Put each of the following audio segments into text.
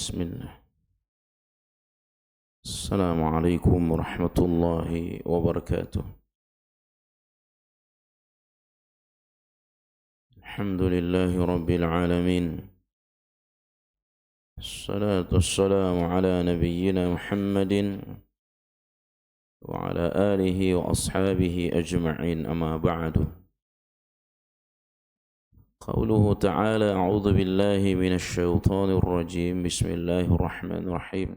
Bismillah. Assalamualaikum warahmatullahi wabarakatuh. Alhamdulillahi rabbil alamin. Assalatu wassalamu ala nabiyyina Muhammadin wa ala alihi wa ashabihi ajma'in, amma ba'du. Qauluhu ta'ala, a'udzu billahi minasy syaithanir rajim. Bismillahirrahmanirrahim.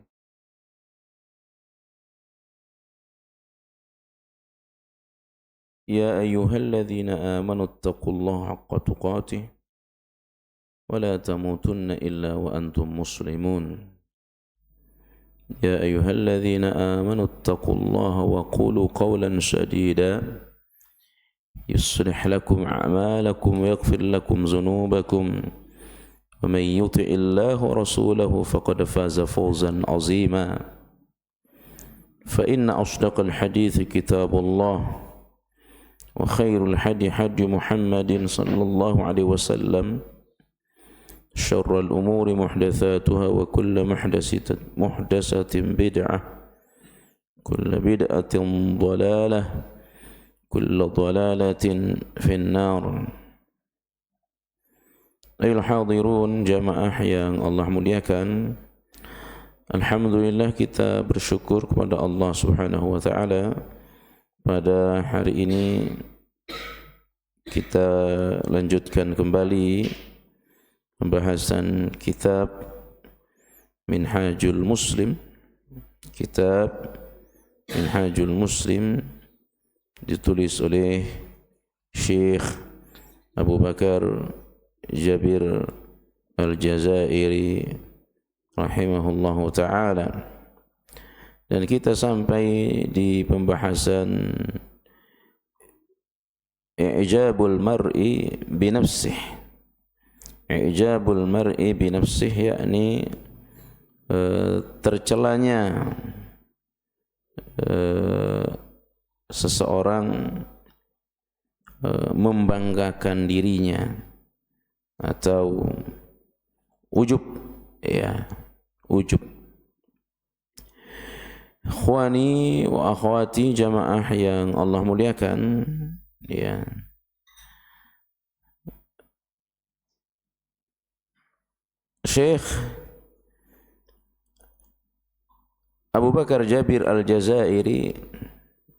Ya ayyuhalladzina amanu taqullaha haqqa tuqatih wa la tamutunna illa wa antum muslimun. Ya ayyuhalladzina amanu taqullaha wa qulu qawlan sadida يصلح لكم أعمالكم ويغفر لكم ذنوبكم ومن يطع الله ورسوله فقد فاز فوزا عظيما فإن أصدق الحديث كتاب الله وخير الهدي هدي محمد صلى الله عليه وسلم شر الأمور محدثاتها وكل محدثة بدعة كل بدعة ضلالة kullu dhalalatin finnar. Ayuhal hadirun, jamaah yang Allah muliakan, alhamdulillah kita bersyukur kepada Allah Subhanahu wa taala. Pada hari ini kita lanjutkan kembali pembahasan kitab Minhajul Muslim. Kitab Minhajul Muslim ditulis oleh Syekh Abu Bakar Jabir Al-Jazairi rahimahullahu ta'ala, dan kita sampai di pembahasan i'jabul mar'i binafsih. I'jabul mar'i binafsih, yakni tercelanya seseorang membanggakan dirinya atau ujub, ya, ujub. Ikhwani wa akhwati, jamaah yang Allah muliakan, ya, Syekh Abu Bakar Jabir Al-Jazairi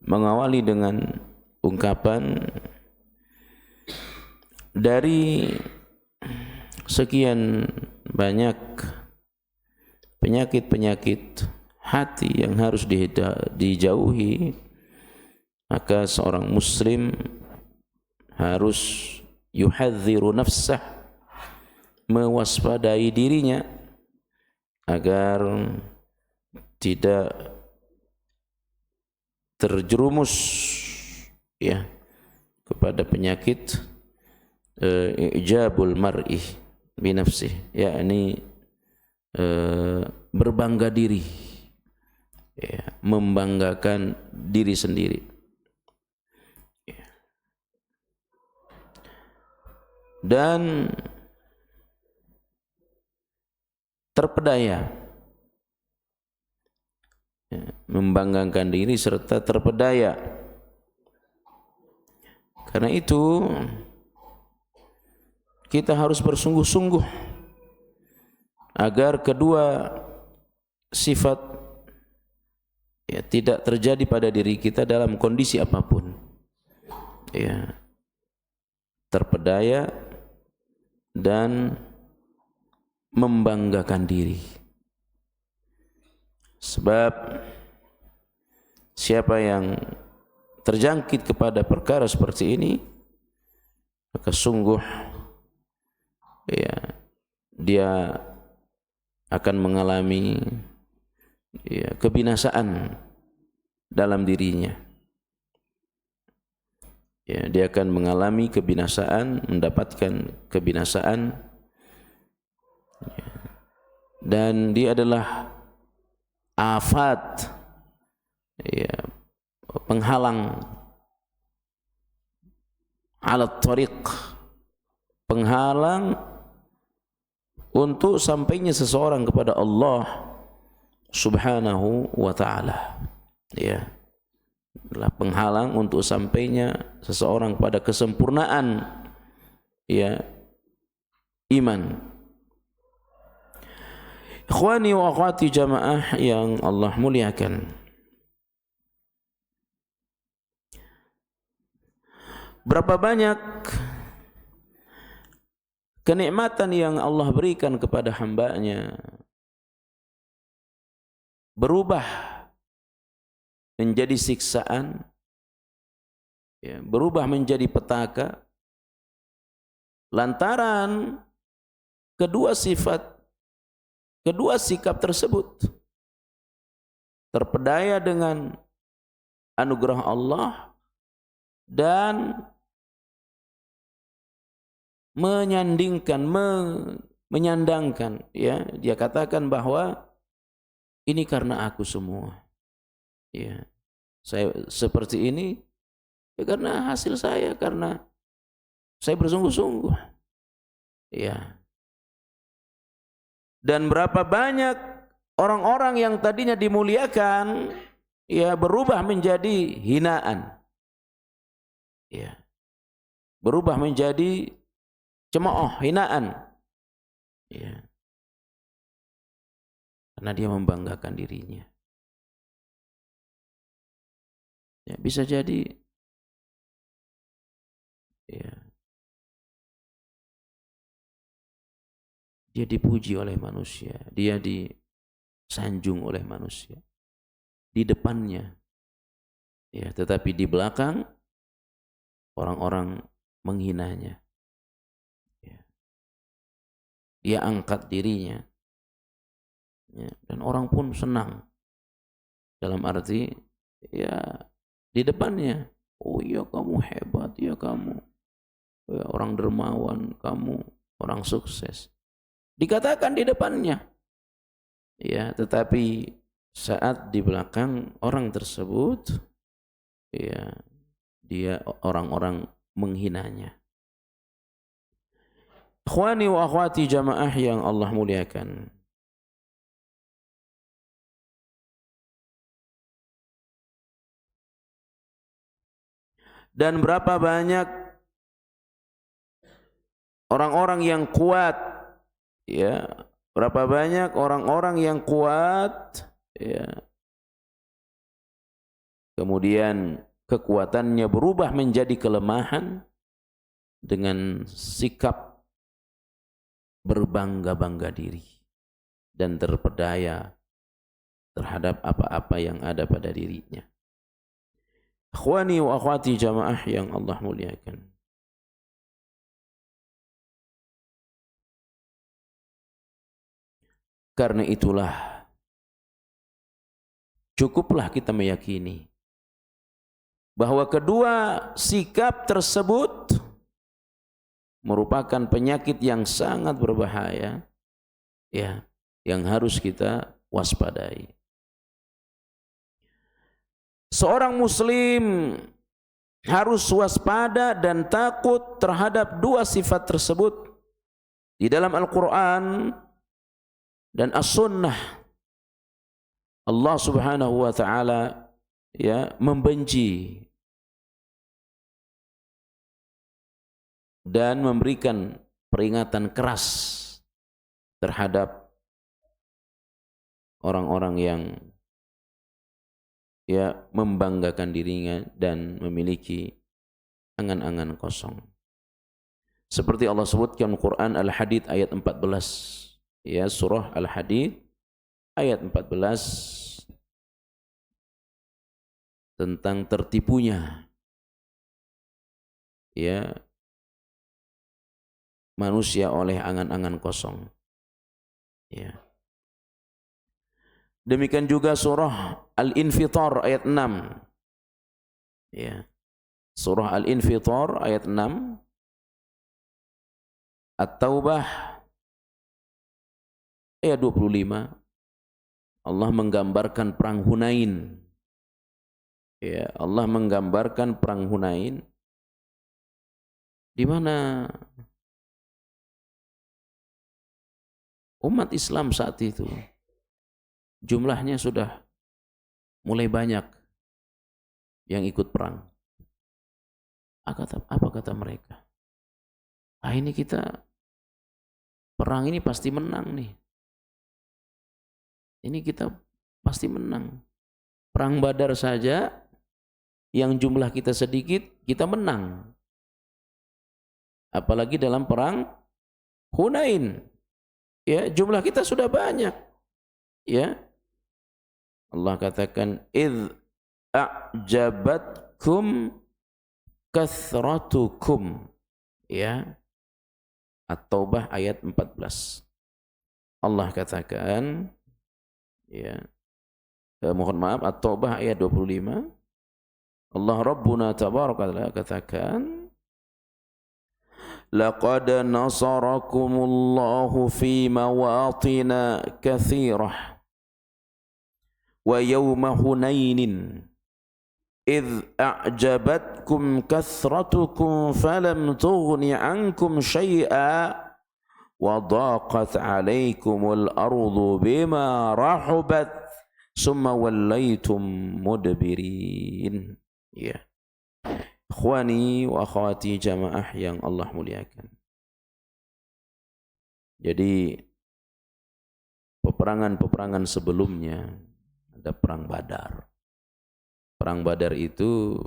mengawali dengan ungkapan, dari sekian banyak penyakit-penyakit hati yang harus dijauhi, maka seorang muslim harus yuhadziru nafsah, mewaspadai dirinya agar tidak terjerumus, ya, kepada penyakit i'jabul mar'i binafsih, yakni berbangga diri, ya, membanggakan diri sendiri, ya. Dan terpedaya, ya, membanggakan diri serta terpedaya. Karena itu kita harus bersungguh-sungguh agar kedua sifat, ya, tidak terjadi pada diri kita dalam kondisi apapun, ya, terpedaya dan membanggakan diri. Sebab siapa yang terjangkit kepada perkara seperti ini, maka sungguh, ya, dia akan mengalami, ya, kebinasaan dalam dirinya. Ya, dia akan mengalami kebinasaan, mendapatkan kebinasaan, ya, dan dia adalah afat, ya, penghalang alat tariq, penghalang untuk sampainya seseorang kepada Allah Subhanahu wa ta'ala. Ya, adalah penghalang untuk sampainya seseorang pada kesempurnaan ya iman. Ikhwani wa akhwati jamaah yang Allah muliakan, berapa banyak kenikmatan yang Allah berikan kepada hambanya berubah menjadi siksaan, ya, berubah menjadi petaka lantaran kedua sikap tersebut. Terpedaya dengan anugerah Allah dan menyandangkan, ya, dia katakan bahwa ini karena aku semua, ya, saya seperti ini ya karena hasil saya, karena saya bersungguh-sungguh, ya. Dan berapa banyak orang-orang yang tadinya dimuliakan, ya, berubah menjadi hinaan, ya, berubah menjadi cemooh, hinaan, ya, karena dia membanggakan dirinya. Ya, bisa jadi, ya, dia dipuji oleh manusia, dia disanjung oleh manusia di depannya, ya, tetapi di belakang orang-orang menghinanya. Ya. Dia angkat dirinya, ya, dan orang pun senang, dalam arti ya di depannya, oh iya kamu hebat, ya kamu, ya, orang dermawan, kamu orang sukses, dikatakan di depannya, ya, tetapi saat di belakang orang tersebut, ya, dia orang-orang menghinanya. Ikhwani wa akhwati jamaah yang Allah muliakan, dan berapa banyak orang-orang yang kuat, ya, berapa banyak orang-orang yang kuat, ya, kemudian kekuatannya berubah menjadi kelemahan dengan sikap berbangga-bangga diri dan terpedaya terhadap apa-apa yang ada pada dirinya. Ikhwani wa akhwati jamaah yang Allah muliakan, karena itulah cukuplah kita meyakini bahwa kedua sikap tersebut merupakan penyakit yang sangat berbahaya, ya, yang harus kita waspadai. Seorang muslim harus waspada dan takut terhadap dua sifat tersebut. Di dalam Al-Quran dan As-Sunnah, Allah Subhanahu wa ta'ala, ya, membenci dan memberikan peringatan keras terhadap orang-orang yang, ya, membanggakan dirinya dan memiliki angan-angan kosong. Seperti Allah sebutkan Quran Al-Hadid ayat 14, ya, surah Al-Hadid ayat 14, tentang tertipunya, ya, manusia oleh angan-angan kosong, ya. Demikian juga surah Al-Infitar ayat 6, ya, surah Al-Infitar ayat 6, At-Taubah ayat 25, Allah menggambarkan perang Hunain, ya, Allah menggambarkan perang Hunain di mana Umat Islam saat itu jumlahnya sudah mulai banyak yang ikut perang. Apa kata mereka? Ini kita perang ini pasti menang nih. Ini kita pasti menang. Perang Badar saja yang jumlah kita sedikit, kita menang. Apalagi dalam perang Hunain. Ya, jumlah kita sudah banyak. Ya. Allah katakan idz a'jabatkum kathratukum. Ya. At-Taubah ayat 14. Allah katakan, ya, mohon maaf, At-Taubah ayat 25. Allah Rabbuna tabaraka ta'ala katakan, laqad nasarakumullahu fi mawatina katsirah wa yawma Hunainin idh a'jabatkum kathratukum falam tughni ankum syai'a wa dhaqat 'alaykumul ardu bima rahabat summa wallaytum mudbirin. Ya. Ikhwani wa akhwati jamaah yang Allah muliakan. Jadi peperangan-peperangan sebelumnya ada perang Badar. Perang Badar itu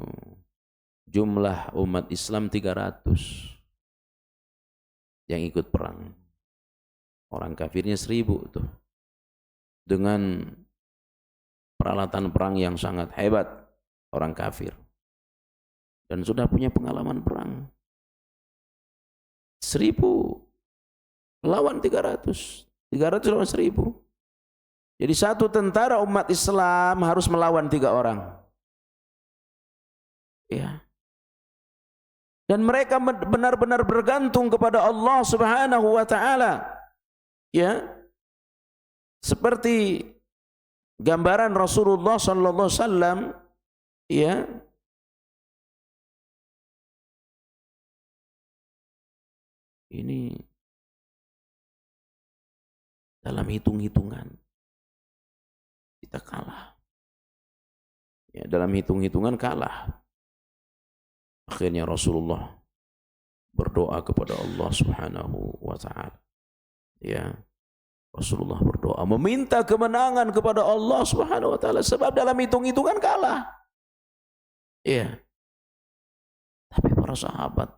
jumlah umat Islam 300 yang ikut perang. Orang kafirnya 1000 tuh. Dengan peralatan perang yang sangat hebat orang kafir. Dan sudah punya pengalaman perang. 1000 lawan 300. 300 lawan 1000. Jadi satu tentara umat Islam harus melawan 3 orang. Ya. Dan mereka benar-benar bergantung kepada Allah Subhanahu wa taala. Ya. Seperti gambaran Rasulullah sallallahu alaihi wasallam, ya. Ini dalam hitung-hitungan kita kalah. Ya, dalam hitung-hitungan kalah. Akhirnya Rasulullah berdoa kepada Allah Subhanahu wa taala. Ya. Rasulullah berdoa meminta kemenangan kepada Allah Subhanahu wa taala sebab dalam hitung-hitungan kalah. Ya. Tapi para sahabat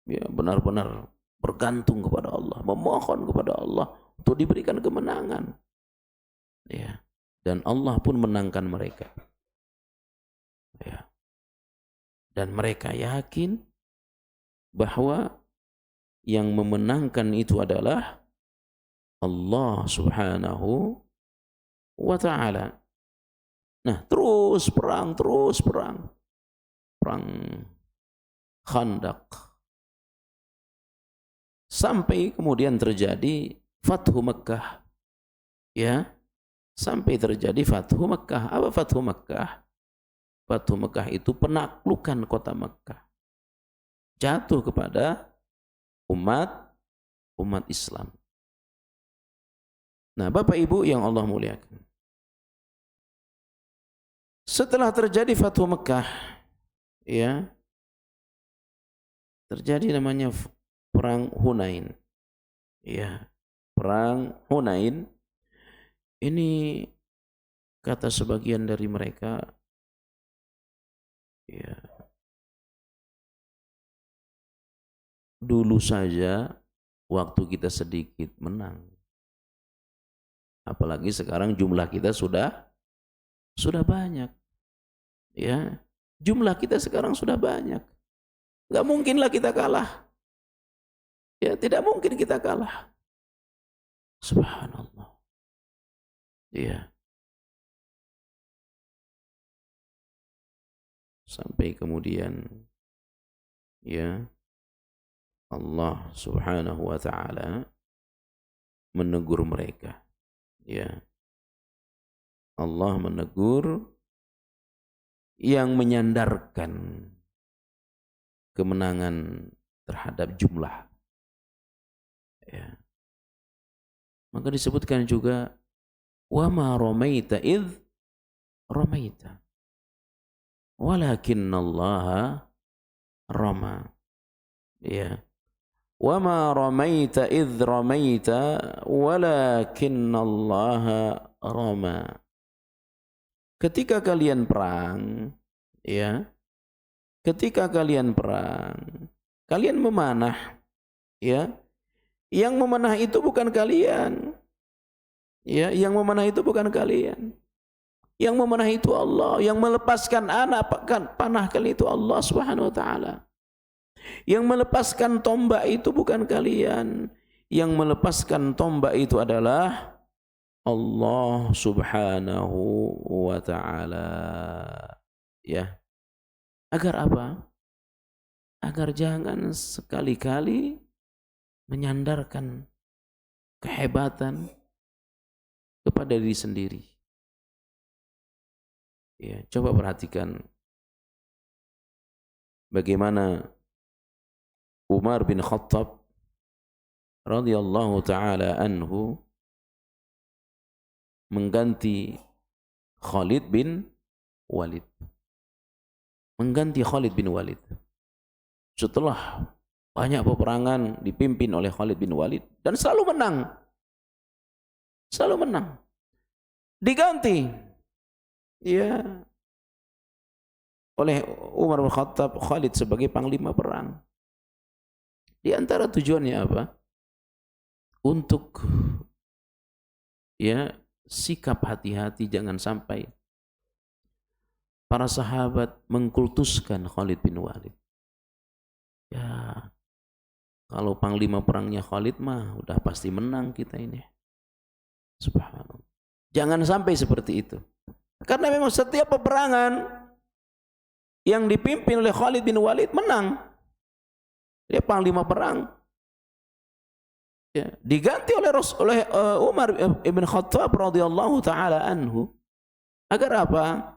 ya benar-benar bergantung kepada Allah, memohon kepada Allah untuk diberikan kemenangan. Ya. Dan Allah pun menangkan mereka. Ya. Dan mereka yakin bahwa yang memenangkan itu adalah Allah Subhanahu wa ta'ala. Nah, terus perang. Perang Khandaq. Sampai kemudian terjadi Fathu Makkah. Ya. Sampai terjadi Fathu Makkah. Apa Fathu Makkah? Fathu Makkah itu penaklukan kota Makkah. Jatuh kepada umat Islam. Nah, Bapak Ibu yang Allah muliakan. Setelah terjadi Fathu Makkah, ya, terjadi namanya perang Hunain. Ya, perang Hunain ini kata sebagian dari mereka, ya, dulu saja waktu kita sedikit menang. Apalagi sekarang jumlah kita sudah banyak. Ya, jumlah kita sekarang sudah banyak. Enggak mungkinlah kita kalah. Ya, tidak mungkin kita kalah. Subhanallah. Ya. Sampai kemudian, ya, Allah Subhanahu wa ta'ala menegur mereka. Ya. Allah menegur yang menyandarkan kemenangan terhadap jumlah. Ya. Maka disebutkan juga wa ma ramaita idz ramaita walakinnallaha rama. Ya. Wa ma ramaita idz ramaita walakinnallaha rama. Ketika kalian perang, ya. Ketika kalian perang, kalian memanah, ya. Yang memanah itu bukan kalian. Ya, yang memanah itu bukan kalian. Yang memanah itu Allah, yang melepaskan anak panah kali itu Allah Subhanahu wa taala. Yang melepaskan tombak itu bukan kalian. Yang melepaskan tombak itu adalah Allah Subhanahu wa taala. Ya. Agar apa? Agar jangan sekali-kali menyandarkan kehebatan kepada diri sendiri. Ya, coba perhatikan bagaimana Umar bin Khattab radhiyallahu taala anhu mengganti Khalid bin Walid. Mengganti Khalid bin Walid. Setelah banyak peperangan dipimpin oleh Khalid bin Walid dan selalu menang. Selalu menang. Diganti ya oleh Umar bin Khattab Khalid sebagai panglima perang. Di antara tujuannya apa? Untuk ya sikap hati-hati jangan sampai para sahabat mengkultuskan Khalid bin Walid. Ya, kalau panglima perangnya Khalid mah udah pasti menang kita ini. Subhanallah. Jangan sampai seperti itu. Karena memang setiap peperangan yang dipimpin oleh Khalid bin Walid menang. Dia panglima perang. Ya, diganti oleh Umar ibn Khattab radhiyallahu taala anhu. Agar apa?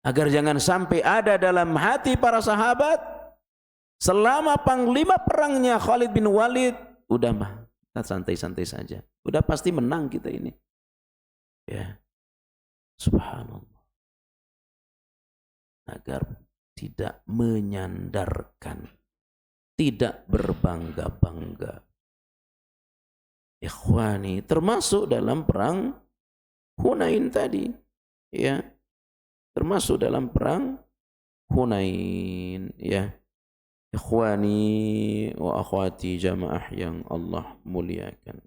Agar jangan sampai ada dalam hati para sahabat selama panglima perangnya Khalid bin Walid, udah mah kita santai-santai saja. Udah pasti menang kita ini. Ya. Subhanallah. Agar tidak menyandarkan, tidak berbangga-bangga. Ikhwani, termasuk dalam perang Hunain tadi, ya. Termasuk dalam perang Hunain, ya. Ikhwani wa akhwati jamaah yang Allah muliakan.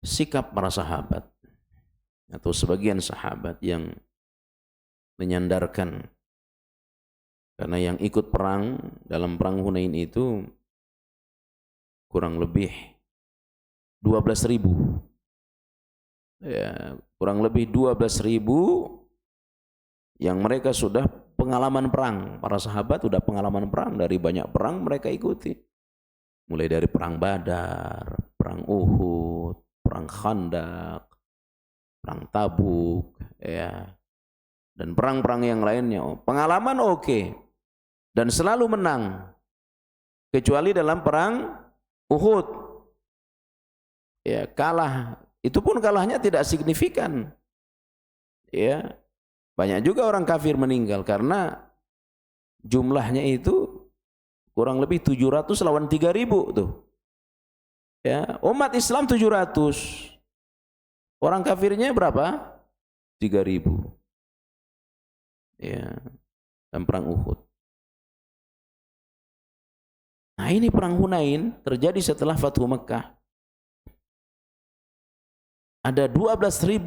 Sikap para sahabat atau sebagian sahabat yang menyandarkan, karena yang ikut perang dalam perang Hunain itu kurang lebih 12.000, ya, kurang lebih 12.000 yang mereka sudah pengalaman perang. Para sahabat sudah pengalaman perang, dari banyak perang mereka ikuti, mulai dari perang Badar, perang Uhud, perang Khandaq, perang Tabuk, ya, dan perang-perang yang lainnya. Pengalaman oke, dan selalu menang, kecuali dalam perang Uhud. Ya, kalah. Itu pun kalahnya tidak signifikan. Ya, banyak juga orang kafir meninggal karena jumlahnya itu kurang lebih 700 lawan 3.000 tuh. Ya, umat Islam 700. Orang kafirnya berapa? 3.000. Ya, dan perang Uhud. Nah, ini perang Hunain terjadi setelah Fathu Mekah. Ada 12.000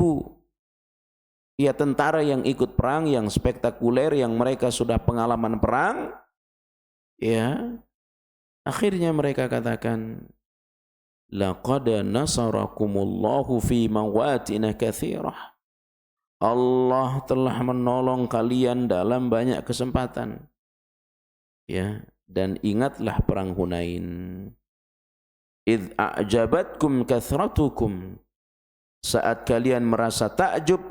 ya tentara yang ikut perang, yang spektakuler, yang mereka sudah pengalaman perang. Ya, akhirnya mereka katakan, laqad nasarakumullahu fi mawatin katsirah. Allah telah menolong kalian dalam banyak kesempatan. Ya, dan ingatlah perang Hunain. Idz a'jabatkum kathratukum, saat kalian merasa takjub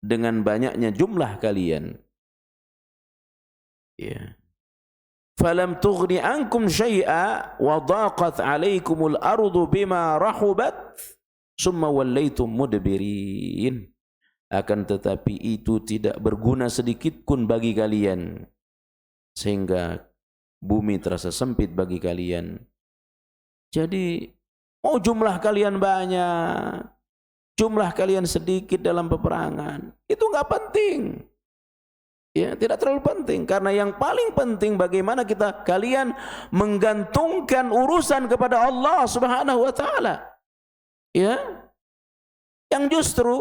dengan banyaknya jumlah kalian. Ya. Falam tughni ankum syai'a wa dhaqat 'alaikumul ardu bima rahubat summa wallaitum mudbirin. Akan tetapi itu tidak berguna sedikit pun bagi kalian, sehingga bumi terasa sempit bagi kalian. Jadi, jumlah kalian banyak, jumlah kalian sedikit dalam peperangan, itu nggak penting. Ya, tidak terlalu penting, karena yang paling penting bagaimana kalian menggantungkan urusan kepada Allah Subhanahu wa taala. Ya. Yang justru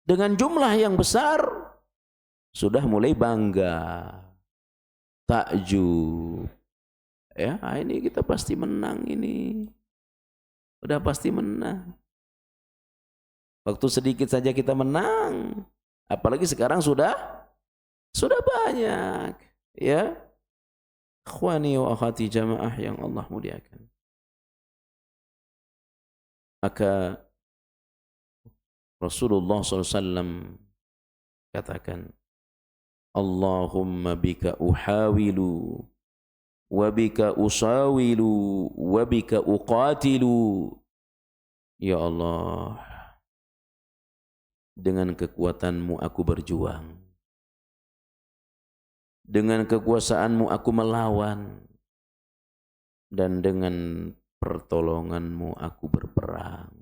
dengan jumlah yang besar sudah mulai bangga, takjub. Ya, ini kita pasti menang ini. Udah pasti menang. Waktu sedikit saja kita menang, apalagi sekarang sudah banyak. Ya. Ikhwani wa akhwati jamaah yang Allah muliakan. Maka Rasulullah SAW katakan, Allahumma bika uhawilu, wa bika usawilu, wa bika uqatilu. Ya Allah, dengan kekuatanmu aku berjuang, dengan kekuasaanmu aku melawan, dan dengan pertolonganmu aku berperang.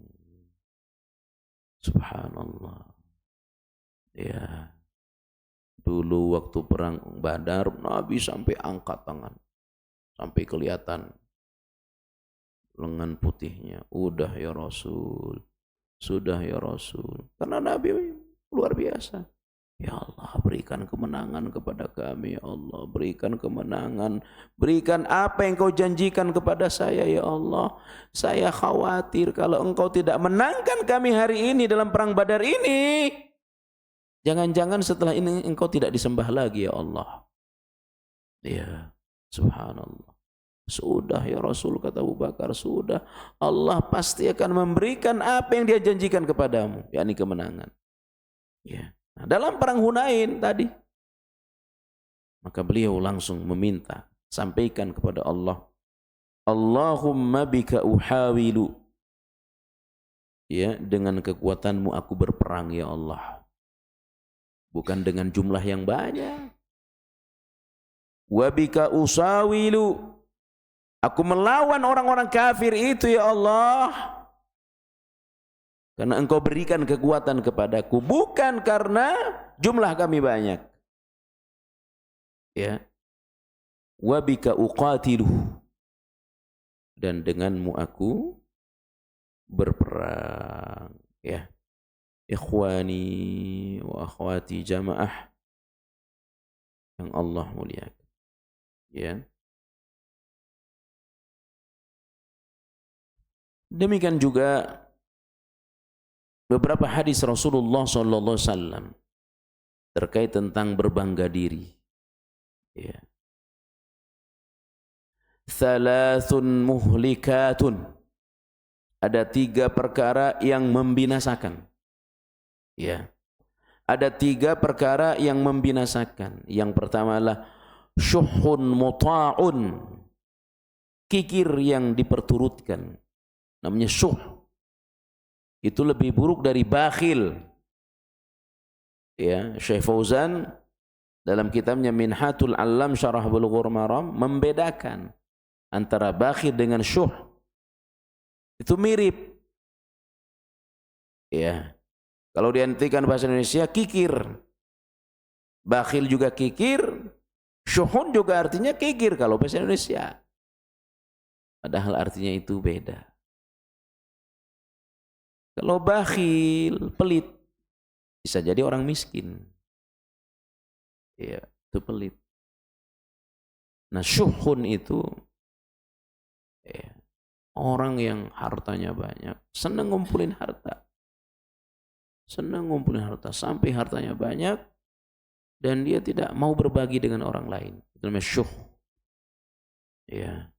Subhanallah. Ya. Dulu waktu perang Badar, Nabi sampai angkat tangan, sampai kelihatan lengan putihnya. Udah ya Rasul, sudah ya Rasul. Karena Nabi luar biasa. Ya Allah, berikan kemenangan kepada kami. Ya Allah, berikan kemenangan. Berikan apa yang kau janjikan kepada saya, ya Allah. Saya khawatir kalau engkau tidak menangkan kami hari ini dalam perang Badar ini, jangan-jangan setelah ini engkau tidak disembah lagi, ya Allah. Ya, subhanallah. Sudah ya Rasul, kata Abu Bakar, sudah. Allah pasti akan memberikan apa yang dia janjikan kepadamu, yakni kemenangan. Ya. Nah, dalam perang Hunain tadi, maka beliau langsung meminta, sampaikan kepada Allah, Allahumma bika uhawilu, ya, dengan kekuatanmu aku berperang ya Allah, bukan dengan jumlah yang banyak. Wa bika usawilu, aku melawan orang-orang kafir itu ya Allah, karena engkau berikan kekuatan kepadaku, bukan karena jumlah kami banyak. Ya. Wa bika uqatilu, dan denganmu aku berperang. Ya. Ikhwani wa akhwati jamaah yang Allah muliakan. Ya. Demikian juga beberapa hadis Rasulullah SAW terkait tentang berbangga diri. Ya. Thalathun muhlikatun, ada 3 perkara yang membinasakan. Ya. Ada 3 perkara yang membinasakan. Yang pertama adalah syuhun muta'un, kikir yang diperturutkan. Namanya syuh. Itu lebih buruk dari bakhil. Ya, Syekh Fauzan dalam kitabnya Minhatul Alam Syarah Bulughul Maram membedakan antara bakhil dengan syuh. Itu mirip. Ya. Kalau diartikan bahasa Indonesia, kikir. Bakhil juga kikir, syuhun juga artinya kikir kalau bahasa Indonesia. Padahal artinya itu beda. Kalau bakhil, pelit, bisa jadi orang miskin. Ya, itu pelit. Nah, syuhun itu ya, orang yang hartanya banyak, senang ngumpulin harta. Senang ngumpulin harta sampai hartanya banyak dan dia tidak mau berbagi dengan orang lain. Itu namanya syuh. Ya.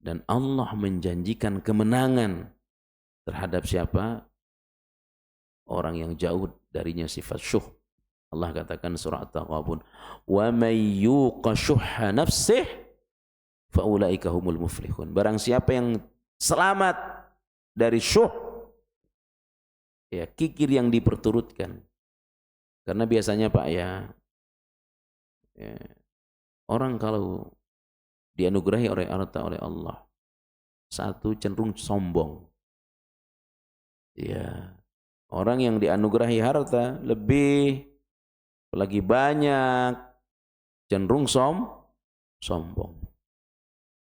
Dan Allah menjanjikan kemenangan terhadap siapa? Orang yang jauh darinya sifat syuh. Allah katakan surah At-Taghabun, "Wa may yuqa syuhha nafsihi fa ulaika humul muflihun." Barang siapa yang selamat dari syuh, ya, kikir yang diperturutkan. Karena biasanya Pak ya, orang kalau dianugerahi oleh harta oleh Allah, satu cenderung sombong. Ya, orang yang dianugerahi harta lebih lagi banyak, cenderung sombong.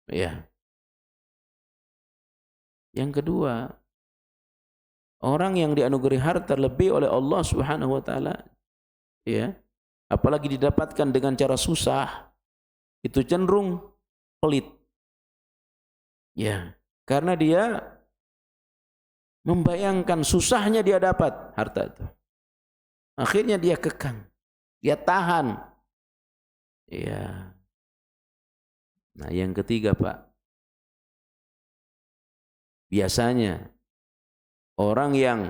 Ya. Yang kedua, orang yang dianugerahi harta lebih oleh Allah Subhanahu wa taala, ya, apalagi didapatkan dengan cara susah, itu cenderung pelit. Ya, karena dia membayangkan susahnya dia dapat harta itu. Akhirnya dia kekang, dia tahan. Ya. Nah, yang ketiga, Pak. Biasanya orang yang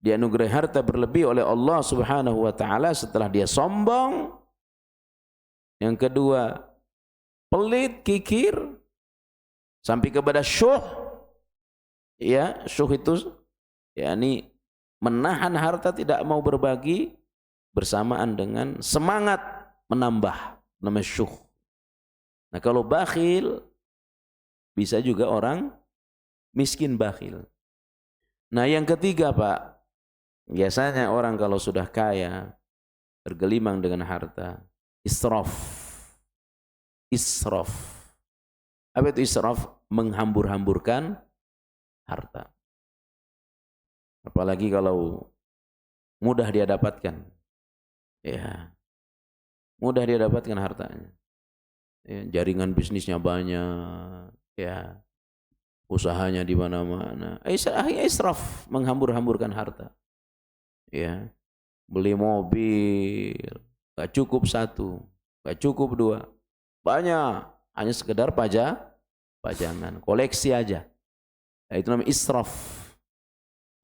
dianugerahi harta berlebih oleh Allah Subhanahu wa taala setelah dia sombong, yang kedua pelit, kikir, sampai kepada syuh. Ya, syuh itu yakni menahan harta, tidak mau berbagi, bersamaan dengan semangat menambah, namanya syuh. Nah, kalau bakhil, bisa juga orang miskin bakhil. Nah, yang ketiga, Pak, biasanya orang kalau sudah kaya, bergelimang dengan harta, israf. Israf. Apa itu israf? Menghambur-hamburkan harta. Apalagi kalau mudah dia dapatkan. Ya. Mudah dia dapatkan hartanya. Ya, jaringan bisnisnya banyak, ya. Usahanya di mana-mana. Israf, menghambur-hamburkan harta. Ya. Beli mobil, gak cukup satu, gak cukup dua. Banyak, hanya sekedar pajangan, koleksi aja. Nah, itu namanya israf.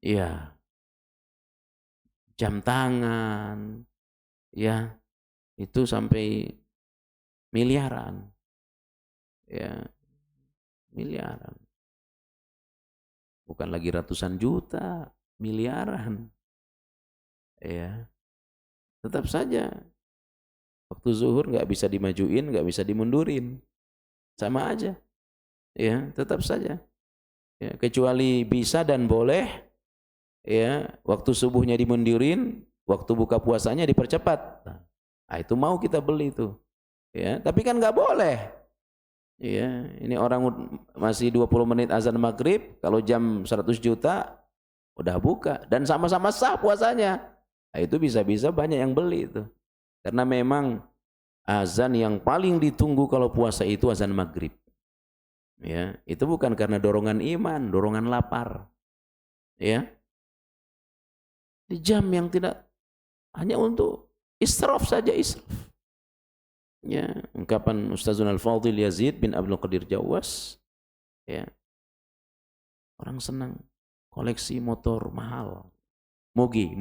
Ya. Jam tangan, ya. Itu sampai miliaran. Ya. Miliaran. Bukan lagi ratusan juta, miliaran. Ya. Tetap saja waktu zuhur nggak bisa dimajuin, nggak bisa dimundurin. Sama aja. Ya, tetap saja. Ya, kecuali bisa dan boleh, ya, waktu subuhnya dimundurin, waktu buka puasanya dipercepat. Nah, itu mau kita beli itu. Ya, tapi kan nggak boleh. Ya, ini orang masih 20 menit azan maghrib, kalau jam 100 juta udah buka dan sama-sama sah puasanya. Nah, itu bisa-bisa banyak yang beli itu. Karena memang azan yang paling ditunggu kalau puasa itu azan maghrib. Ya, itu bukan karena dorongan iman, dorongan lapar. Ya. Di jam yang tidak, hanya untuk israf saja, israf. Ya, ungkapan Ustazun Al-Fadhil Yazid bin Abdul Qadir Jawas, ya. Orang senang koleksi motor mahal. Mogi.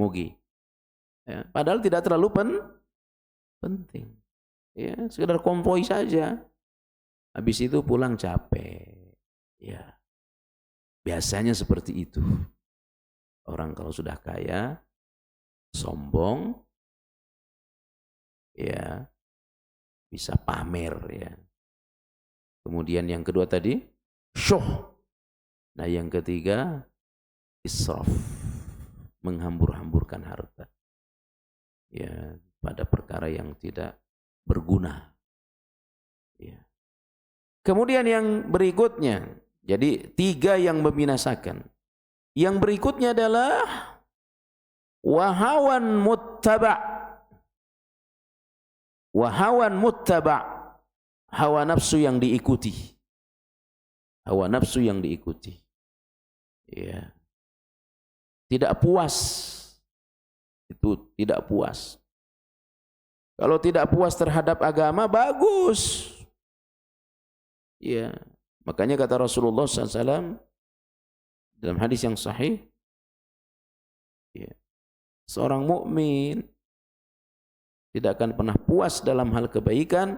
Ya, padahal tidak terlalu penting. Ya, sekedar konvoi saja. Habis itu pulang capek. Ya. Biasanya seperti itu. Orang kalau sudah kaya, sombong, ya, bisa pamer, ya. Kemudian yang kedua tadi, syuh. Nah, yang ketiga, israf, menghambur-hamburkan harta. Ya, pada perkara yang tidak berguna. Ya. Kemudian yang berikutnya, jadi 3 yang membinasakan. Yang berikutnya adalah wahawan muttaba'. Wahawan muttaba'. Hawa nafsu yang diikuti. Hawa nafsu yang diikuti. Ya. Tidak puas. Itu tidak puas. Kalau tidak puas terhadap agama, bagus. Ya. Makanya kata Rasulullah SAW dalam hadis yang sahih, ya, Seorang mukmin tidak akan pernah puas dalam hal kebaikan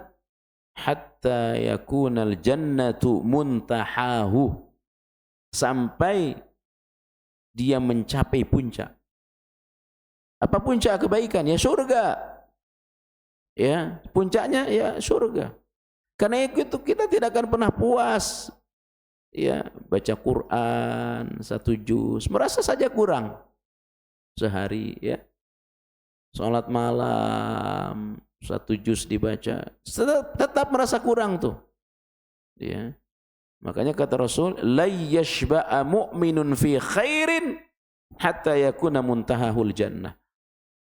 hatta yakunal jannatu muntahahu, sampai dia mencapai puncak. Apa puncak kebaikan? Ya surga. Ya, puncaknya ya surga. Karena itu kita tidak akan pernah puas. Ya, baca Quran 1 juz, merasa saja kurang sehari, ya. Salat malam 1 juz dibaca, tetap merasa kurang tuh. Ya. Makanya kata Rasul, la yashba'a mu'minun fi khairin hatta yakuna muntahahul jannah.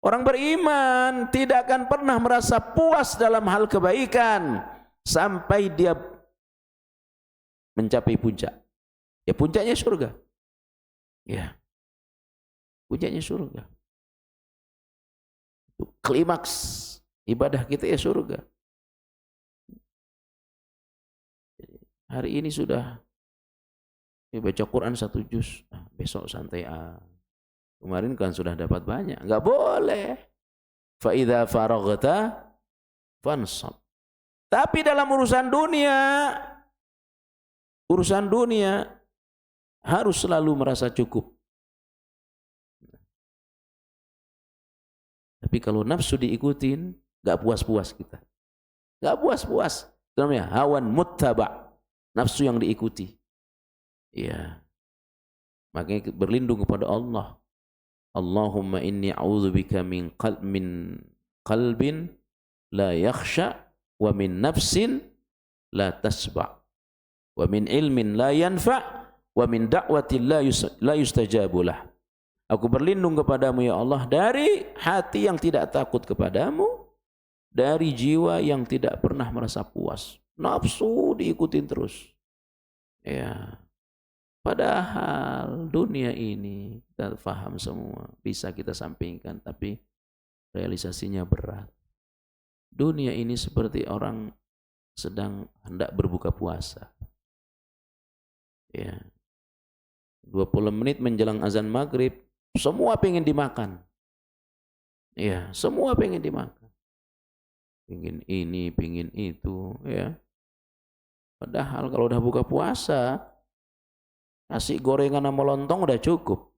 Orang beriman tidak akan pernah merasa puas dalam hal kebaikan sampai dia mencapai puncak. Ya puncaknya surga. Ya. Puncaknya surga. Itu klimaks ibadah kita ya surga. Hari ini sudah baca Quran 1 juz, besok santai. Kemarin kan sudah dapat banyak. Enggak boleh. Fa idza faraghta fansab. Tapi dalam urusan dunia harus selalu merasa cukup. Tapi kalau nafsu diikutin, enggak puas-puas kita. Enggak puas-puas. Itu namanya hawan muttaba'. Nafsu yang diikuti. Ya. Makanya berlindung kepada Allah. Allahumma inni a'udzubika min qalbin la yakhsha, wa min nafsin la tasba', wa min ilmin la yanfa', wa min da'watin la yustajabu lah. Aku berlindung kepadamu ya Allah dari hati yang tidak takut kepadamu, dari jiwa yang tidak pernah merasa puas. Nafsu diikutin terus. Ya. Padahal dunia ini kita paham semua, bisa kita sampingkan, tapi realisasinya berat. Dunia ini seperti orang sedang hendak berbuka puasa. Ya. 20 menit menjelang azan maghrib, semua pengen dimakan. Ya, semua pengen dimakan. Pengen ini, pengen itu, ya. Padahal kalau udah buka puasa, nasi gorengan sama lontong udah cukup.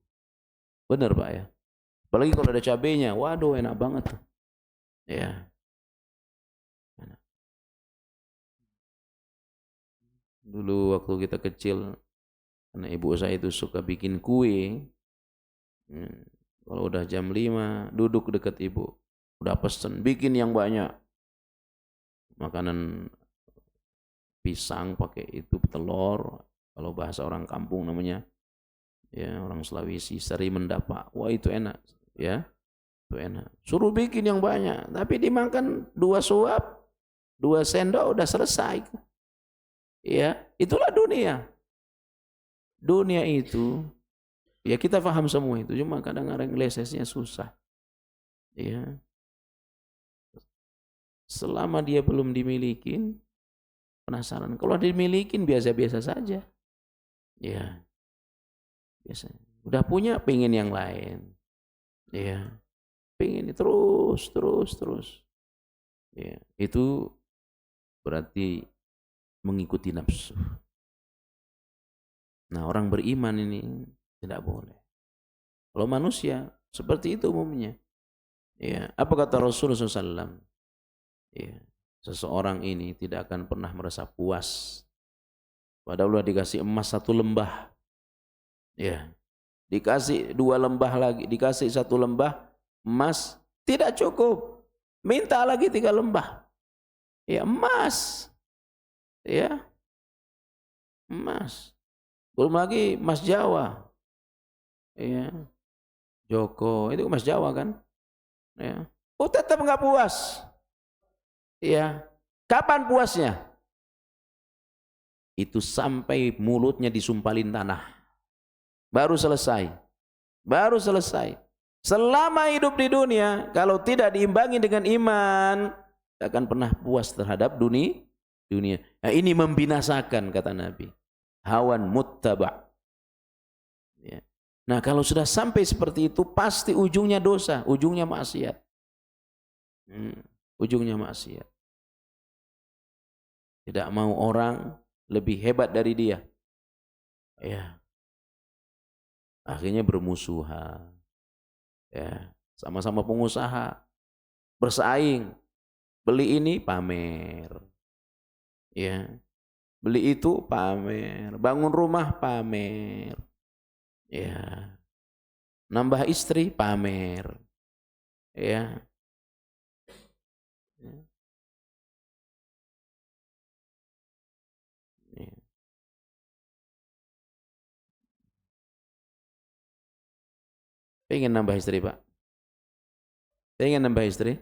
Bener Pak ya? Apalagi kalau ada cabenya, waduh enak banget. Ya. Dulu waktu kita kecil, karena ibu saya itu suka bikin kue. Kalau udah jam 5, duduk dekat ibu. Udah pesen, bikin yang banyak. Makanan pisang pakai itu telur, kalau bahasa orang kampung namanya, ya orang Sulawesi, sari mendapak. Wah itu enak, ya, itu enak. Suruh bikin yang banyak, tapi dimakan 2 suap, 2 sendok udah selesai. Ya, itulah dunia. Dunia itu, ya kita paham semua itu, cuma kadang-kadang lesesnya susah. Ya, selama dia belum dimiliki, penasaran. Kalau dimilikin biasa-biasa saja. Ya. Biasa. Udah punya pengen yang lain. Ya. Pengen terus. Ya. Itu berarti mengikuti nafsu. Nah, orang beriman ini tidak boleh. Kalau manusia seperti itu umumnya. Ya, apa kata Rasulullah SAW? Ya. Seseorang ini tidak akan pernah merasa puas. Padahal udah dikasih emas 1 lembah. Ya. Dikasih 2 lembah lagi, dikasih 1 lembah emas, tidak cukup. Minta lagi 3 lembah. Ya, emas. Ya. Emas. Belum lagi emas Jawa. Ya. Joko, itu emas Jawa kan? Ya. Oh, tetap enggak puas. Ya, kapan puasnya? Itu sampai mulutnya disumpalin tanah. Baru selesai. Selama hidup di dunia, kalau tidak diimbangi dengan iman, tidak akan pernah puas terhadap dunia. Nah, ini membinasakan kata Nabi. Hawan muttaba'. Ya. Nah, kalau sudah sampai seperti itu, pasti ujungnya dosa, ujungnya maksiat. Ujungnya maksiat. Tidak mau orang lebih hebat dari dia. Ya. Akhirnya bermusuhan. Ya, sama-sama pengusaha, bersaing. Beli ini pamer. Ya. Beli itu pamer, bangun rumah pamer. Ya. Nambah istri pamer. Ya. Ya. Pengen nambah istri, Pak? Pengen nambah istri?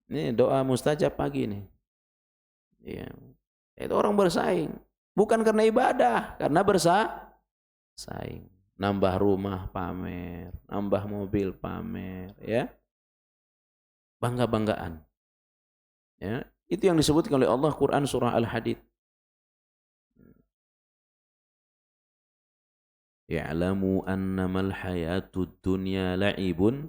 Ini doa mustajab pagi nih. Ya. Itu orang bersaing. Bukan karena ibadah, karena bersaing. Nambah rumah pamer, nambah mobil pamer, ya. Bangga-banggaan. Ya. Itu yang disebutkan oleh Allah Quran surah Al-Hadid. Ya'lamu annamal hayatud dunya la'ibun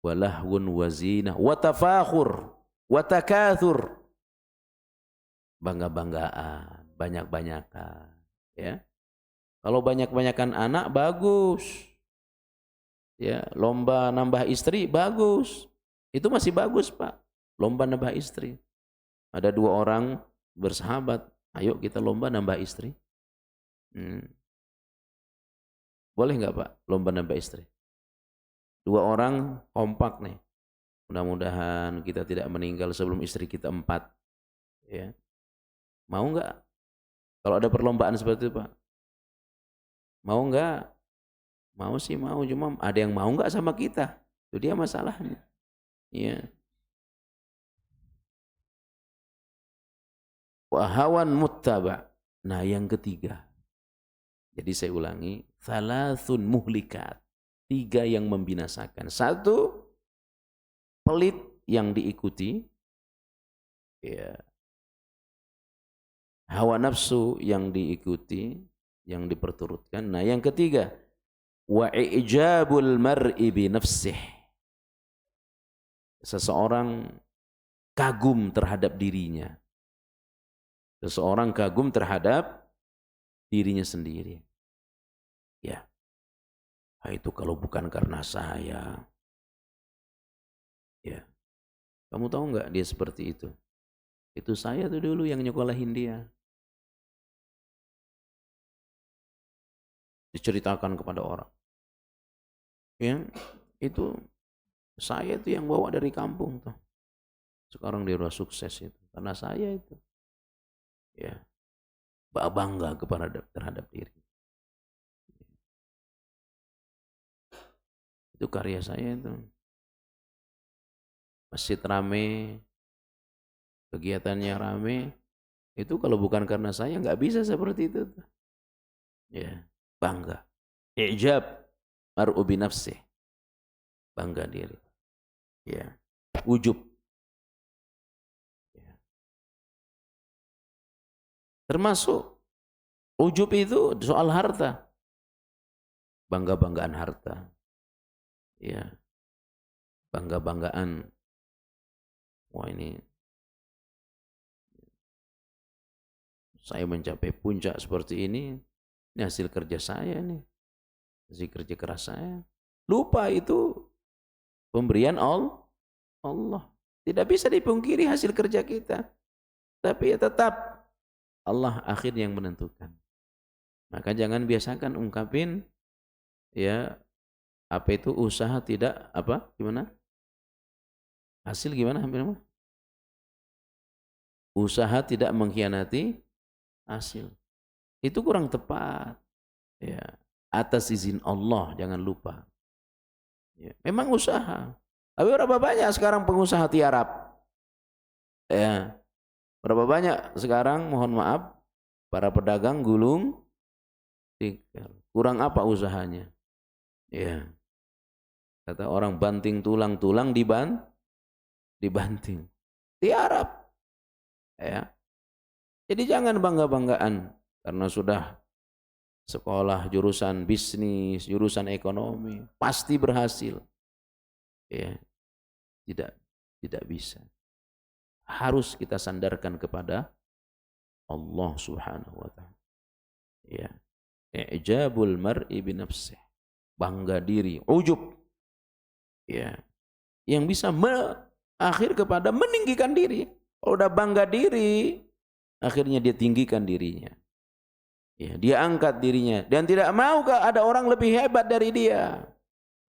wa lahwun wa zinah wa tafakhur wa takatsur. Bangga-banggaan, banyak-banyakan, ya. Kalau banyak-banyakan anak bagus. Ya, lomba nambah istri bagus. Itu masih bagus, Pak. Lomba nambah istri. Ada 2 orang bersahabat, ayo kita lomba nambah istri. Boleh nggak, Pak, lomba nambah istri? 2 orang kompak nih. Mudah-mudahan kita tidak meninggal sebelum istri kita 4. Ya. Mau nggak? Kalau ada perlombaan seperti itu, Pak. Mau nggak? Mau sih mau, cuma ada yang mau nggak sama kita? Itu dia masalahnya. Ya. Wa hawan muttaba. Nah, yang ketiga. Jadi saya ulangi, thalathun muhlikat. 3 yang membinasakan. 1, pelit yang diikuti. Ya. Hawa nafsu yang diikuti, yang diperturutkan. Nah, yang ketiga, wa i'jabul mar'i bi nafsih. Seseorang kagum terhadap dirinya. Seseorang kagum terhadap dirinya sendiri. Ya. Itu kalau bukan karena saya. Ya. Kamu tahu enggak dia seperti itu? Itu saya tuh dulu yang nyekolahin dia. Diceritakan kepada orang. Ya, itu saya itu yang bawa dari kampung tuh. Sekarang dia udah sukses itu karena saya itu. Ya. Bangga terhadap diri. Itu karya saya itu. Masjid rame, kegiatannya rame. Itu kalau bukan karena saya nggak bisa seperti itu. Ya, bangga. I'jab mar'u bi nafsih. Bangga diri. Ya. Ujub. Ya. Termasuk ujub itu soal harta. Bangga-banggaan harta. Ya. Bangga-banggaan. Wah, ini saya mencapai puncak seperti ini hasil kerja saya nih. Hasil kerja keras saya. Lupa itu pemberian Allah. Tidak bisa dipungkiri hasil kerja kita. Tapi ya tetap Allah akhir yang menentukan. Maka jangan biasakan ungkapin ya apa itu usaha tidak apa gimana? Hasil gimana hampir mah? Usaha tidak mengkhianati hasil. Itu kurang tepat. Ya, atas izin Allah jangan lupa. Ya, memang usaha. Tapi berapa banyak sekarang pengusaha tiarap? Ya. Berapa banyak sekarang mohon maaf para pedagang gulung tikar. Kurang apa usahanya? Ya. Kata orang banting tulang dibanting. Tiarap. Ya. Jadi jangan bangga-banggaan karena sudah sekolah jurusan bisnis, jurusan ekonomi, pasti berhasil. Ya, tidak bisa. Harus kita sandarkan kepada Allah Subhanahu wa taala. Ya. I'jabul mar'i bi nafsihi. Bangga diri, ujub. Ya. Yang bisa akhir kepada meninggikan diri. Kalau udah bangga diri, akhirnya dia tinggikan dirinya. Ya, dia angkat dirinya dan tidak mau ada orang lebih hebat dari dia.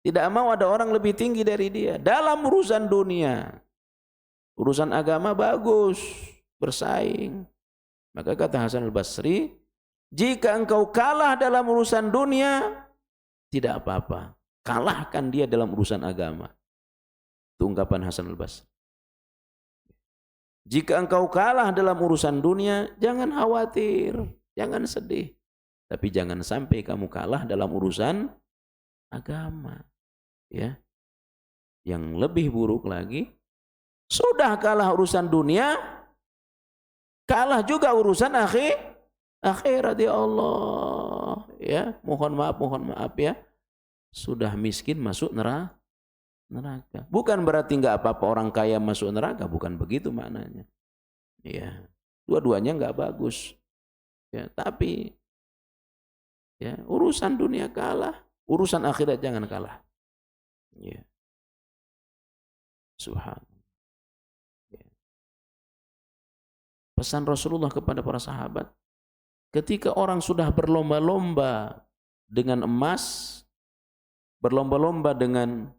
Tidak mau ada orang lebih tinggi dari dia dalam urusan dunia. Urusan agama bagus, bersaing. Maka kata Hasan al-Basri, jika engkau kalah dalam urusan dunia, tidak apa-apa. Kalahkan dia dalam urusan agama. Itu ungkapan Hasan al-Basri. Jika engkau kalah dalam urusan dunia, jangan khawatir, jangan sedih. Tapi jangan sampai kamu kalah dalam urusan agama. Ya. Yang lebih buruk lagi, sudah kalah urusan dunia, kalah juga urusan akhirat ya Allah. Ya, mohon maaf ya. Sudah miskin masuk neraka. Bukan berarti enggak apa-apa orang kaya masuk neraka, bukan begitu maknanya. Ya, dua-duanya enggak bagus. Ya, tapi ya, urusan dunia kalah, urusan akhirat jangan kalah. Ya. Subhanallah. Ya. Pesan Rasulullah kepada para sahabat, ketika orang sudah berlomba-lomba dengan emas, berlomba-lomba dengan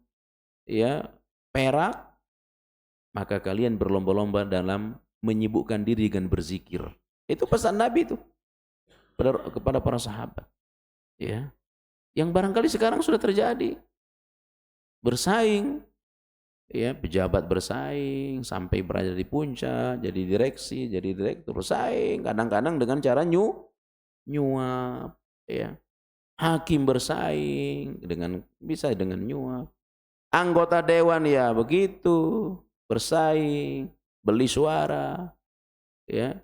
ya perak, maka kalian berlomba-lomba dalam menyibukkan diri dengan berzikir. Itu pesan Nabi itu kepada para sahabat. Ya. Yang barangkali sekarang sudah terjadi. Bersaing, ya, pejabat bersaing sampai berada di puncak, jadi direksi, jadi direktur, bersaing kadang-kadang dengan cara nyuap, ya. Hakim bersaing bisa dengan nyuap. Anggota dewan ya begitu, bersaing, beli suara, ya.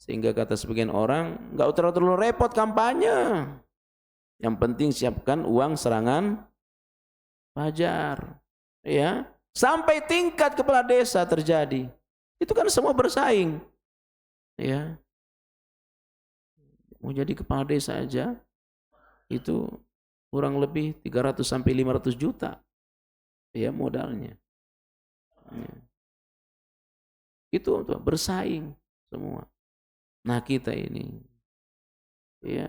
Sehingga kata sebagian orang, enggak terlalu repot kampanye. Yang penting siapkan uang serangan fajar, ya. Sampai tingkat kepala desa terjadi. Itu kan semua bersaing. Ya. Mau jadi kepala desa aja itu kurang lebih 300 sampai 500 juta. Ya modalnya. Ya. Itu bersaing semua. Nah, kita ini ya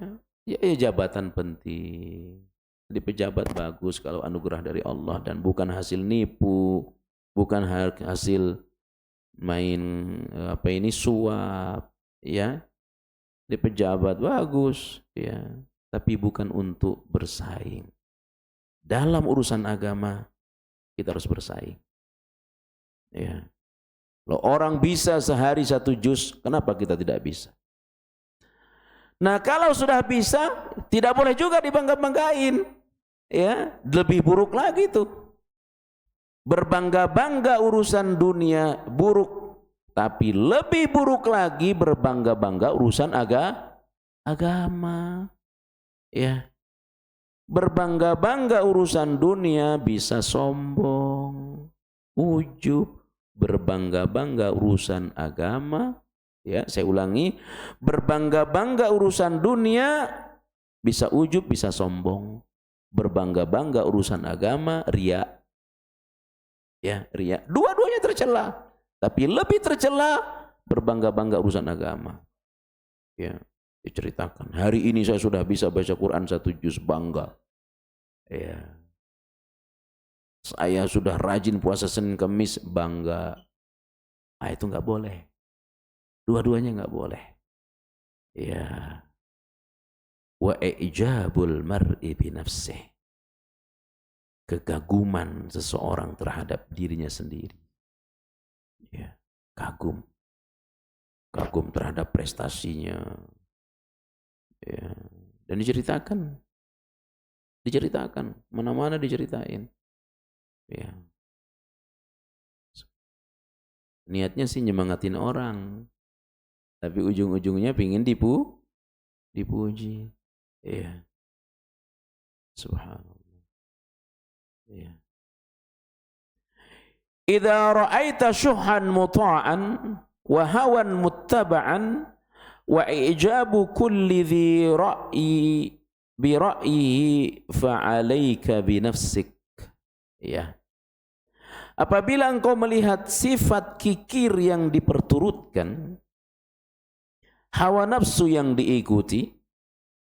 jabatan penting. Jadi pejabat bagus kalau anugerah dari Allah dan bukan hasil nipu, bukan hasil main suap, ya. Di pejabat bagus, ya, tapi bukan untuk bersaing. Dalam urusan agama kita harus bersaing. Ya. Kalau orang bisa sehari 1 juz, kenapa kita tidak bisa? Nah, kalau sudah bisa, tidak boleh juga dibangga-banggain. Ya, lebih buruk lagi tuh. Berbangga-bangga urusan dunia buruk, tapi lebih buruk lagi berbangga-bangga urusan agama. Ya. Berbangga-bangga urusan dunia bisa sombong, ujub, berbangga-bangga urusan agama, ya, saya ulangi, berbangga-bangga urusan dunia bisa ujub, bisa sombong. Berbangga-bangga urusan agama, riya. Ya, riya. Dua-duanya tercela. Tapi lebih tercela berbangga-bangga urusan agama. Ya, diceritakan, hari ini saya sudah bisa baca Quran 1 juz, bangga. Ya. Saya sudah rajin puasa Senin Kamis, bangga. Ah, itu enggak boleh. Dua-duanya enggak boleh. Ya. Wa i'jabul mar'i bi nafsihi. Kegaguman seseorang terhadap dirinya sendiri. Ya, kagum. Kagum terhadap prestasinya. Ya. Dan diceritakan, mana-mana diceritain. Ya. Niatnya sih nyemangatin orang. Tapi ujung-ujungnya pingin dipuji. Iya. Subhanallah. Iya. Idza ra'aita syuhan muta'an wa hawan muttaba'an wa ijabu kulli dhi ra'yi bi ra'yihi fa'alaika bi nafsik. Ya. Apabila engkau melihat sifat kikir yang diperturutkan, hawa nafsu yang diikuti,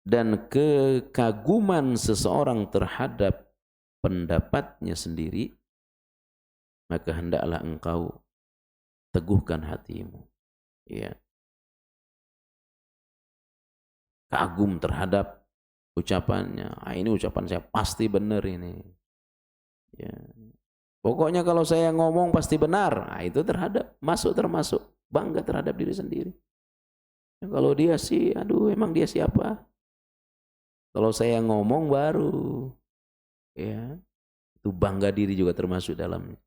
dan kekaguman seseorang terhadap pendapatnya sendiri, maka hendaklah engkau teguhkan hatimu. Ya. Kagum terhadap ucapannya. Ini ucapan saya pasti benar ini. Ya. Pokoknya kalau saya ngomong pasti benar. Itu termasuk bangga terhadap diri sendiri. Ya, kalau dia sih, aduh emang dia siapa? Kalau saya ngomong baru. Ya. Itu bangga diri juga termasuk dalamnya.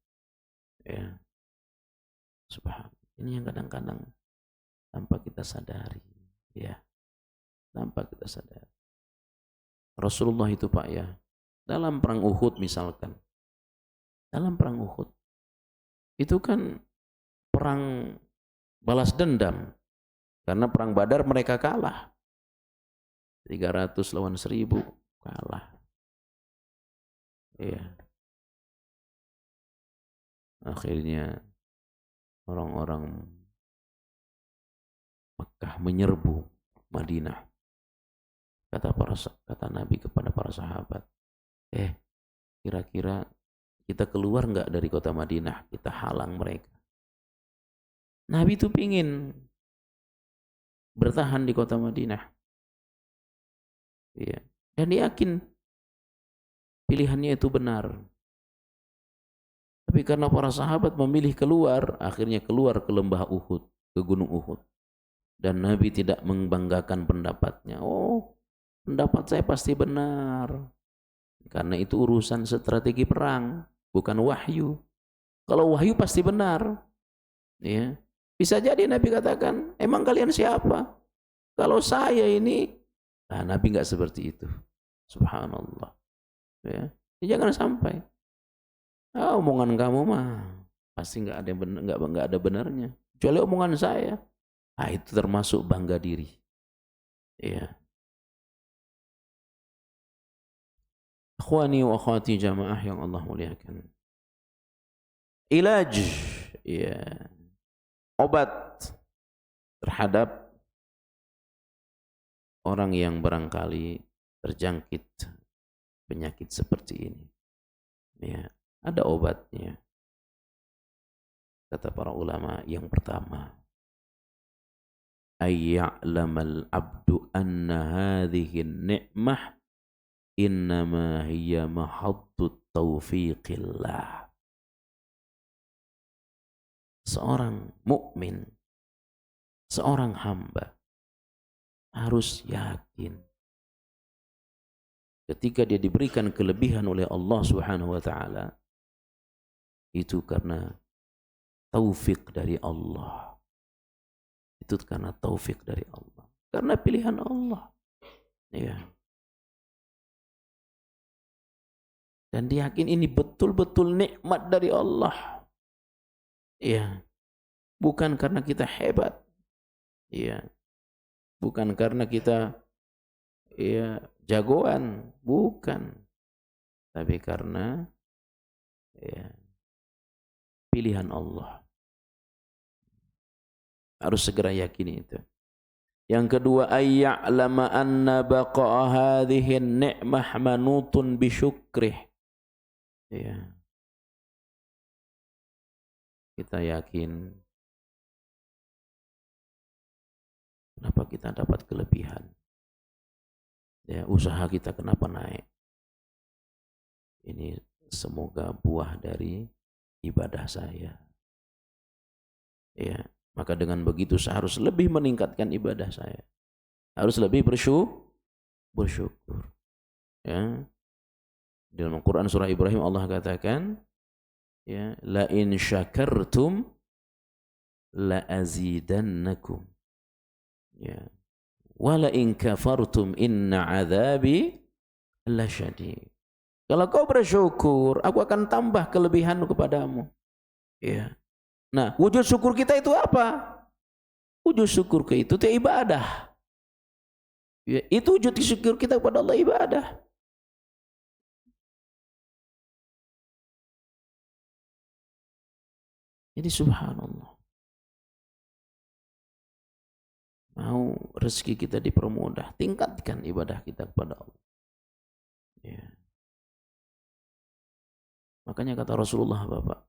Ya. Subhanallah. Ini yang kadang-kadang tanpa kita sadari, ya. Tanpa kita sadari. Rasulullah itu Pak ya, dalam perang Uhud misalkan. Dalam perang Uhud. Itu kan perang balas dendam. Karena perang Badar mereka kalah. 300 lawan 1000 kalah. Iya. Akhirnya orang-orang Mekah menyerbu Madinah. Kata Nabi kepada para sahabat, kira-kira kita keluar nggak dari kota Madinah? Kita halang mereka. Nabi itu pingin bertahan di kota Madinah. Iya. Dan dia yakin pilihannya itu benar. Tapi karena para sahabat memilih keluar, akhirnya keluar ke lembah Uhud, ke gunung Uhud. Dan Nabi tidak membanggakan pendapatnya. Oh, pendapat saya pasti benar. Karena itu urusan strategi perang, bukan wahyu. Kalau wahyu pasti benar. Ya. Bisa jadi Nabi katakan, emang kalian siapa? Kalau saya ini, Nabi nggak seperti itu. Subhanallah. Ya. Jangan sampai. Omongan kamu mah pasti nggak ada benar, nggak ada benarnya. Kecuali omongan saya. Itu termasuk bangga diri. Ya. Akhwani wa akhwati jamaah yang Allah muliakan. Ilaj, ya, obat terhadap orang yang barangkali terjangkit penyakit seperti ini. Ya, ada obatnya. Kata para ulama, yang pertama, ayya'lamal abdu anna hadhihi ni'mah innama hiya mahaddut taufiqillah. Seorang mukmin, seorang hamba harus yakin ketika dia diberikan kelebihan oleh Allah Subhanahu wa taala, itu karena taufik dari Allah. Itu karena taufik dari Allah. Karena pilihan Allah. Ya. Dan dia yakin ini betul-betul nikmat dari Allah. Ya. Bukan karena kita hebat. Ya. Bukan karena kita jagoan, bukan. Tapi karena pilihan Allah. Harus segera yakini itu. Yang kedua, ayya'lama anna baqa'a hadhihi ni'mah manutun bi syukrih. Ya. Kita yakin kenapa kita dapat kelebihan. Ya, usaha kita kenapa naik. Ini semoga buah dari ibadah saya. Ya, maka dengan begitu saya harus lebih meningkatkan ibadah saya. Harus lebih bersyukur. Ya. Dalam Al-Quran surah Ibrahim Allah katakan, ya, la in syakartum la azidannakum. Ya. Wala in kafartum inna adzabi lasyadid. Kalau kau bersyukur, aku akan tambah kelebihan kepadamu. Ya. Nah, wujud syukur kita itu apa? Wujud syukur itu ibadah. Ya, itu wujud syukur kita kepada Allah, ibadah. Jadi subhanallah. Mau rezeki kita dipermudah, tingkatkan ibadah kita kepada Allah. Ya. Makanya kata Rasulullah, Bapak,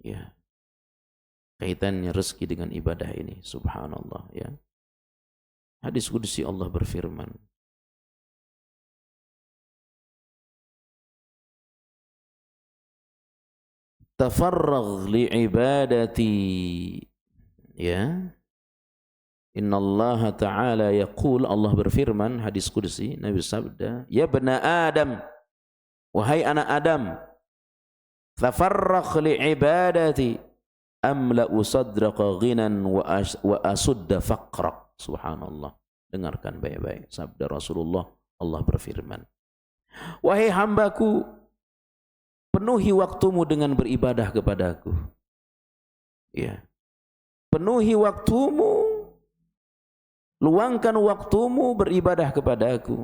ya, kaitannya rezeki dengan ibadah ini, subhanallah, ya. Hadis qudsi Allah berfirman, tafarragh li'ibadati, ya. Innallaha ta'ala yaqul, Allah berfirman, hadis qudsi, Nabi sabda, ya bani Adam, wahai anak Adam, tafarragh li'ibadati amla'u sadraka ghinan wa asudda faqrak. Subhanallah. Dengarkan baik-baik sabda Rasulullah. Allah berfirman, wahai hambaku, penuhi waktumu dengan beribadah kepadaku. Ya. Penuhi waktumu, luangkan waktumu beribadah kepadaku.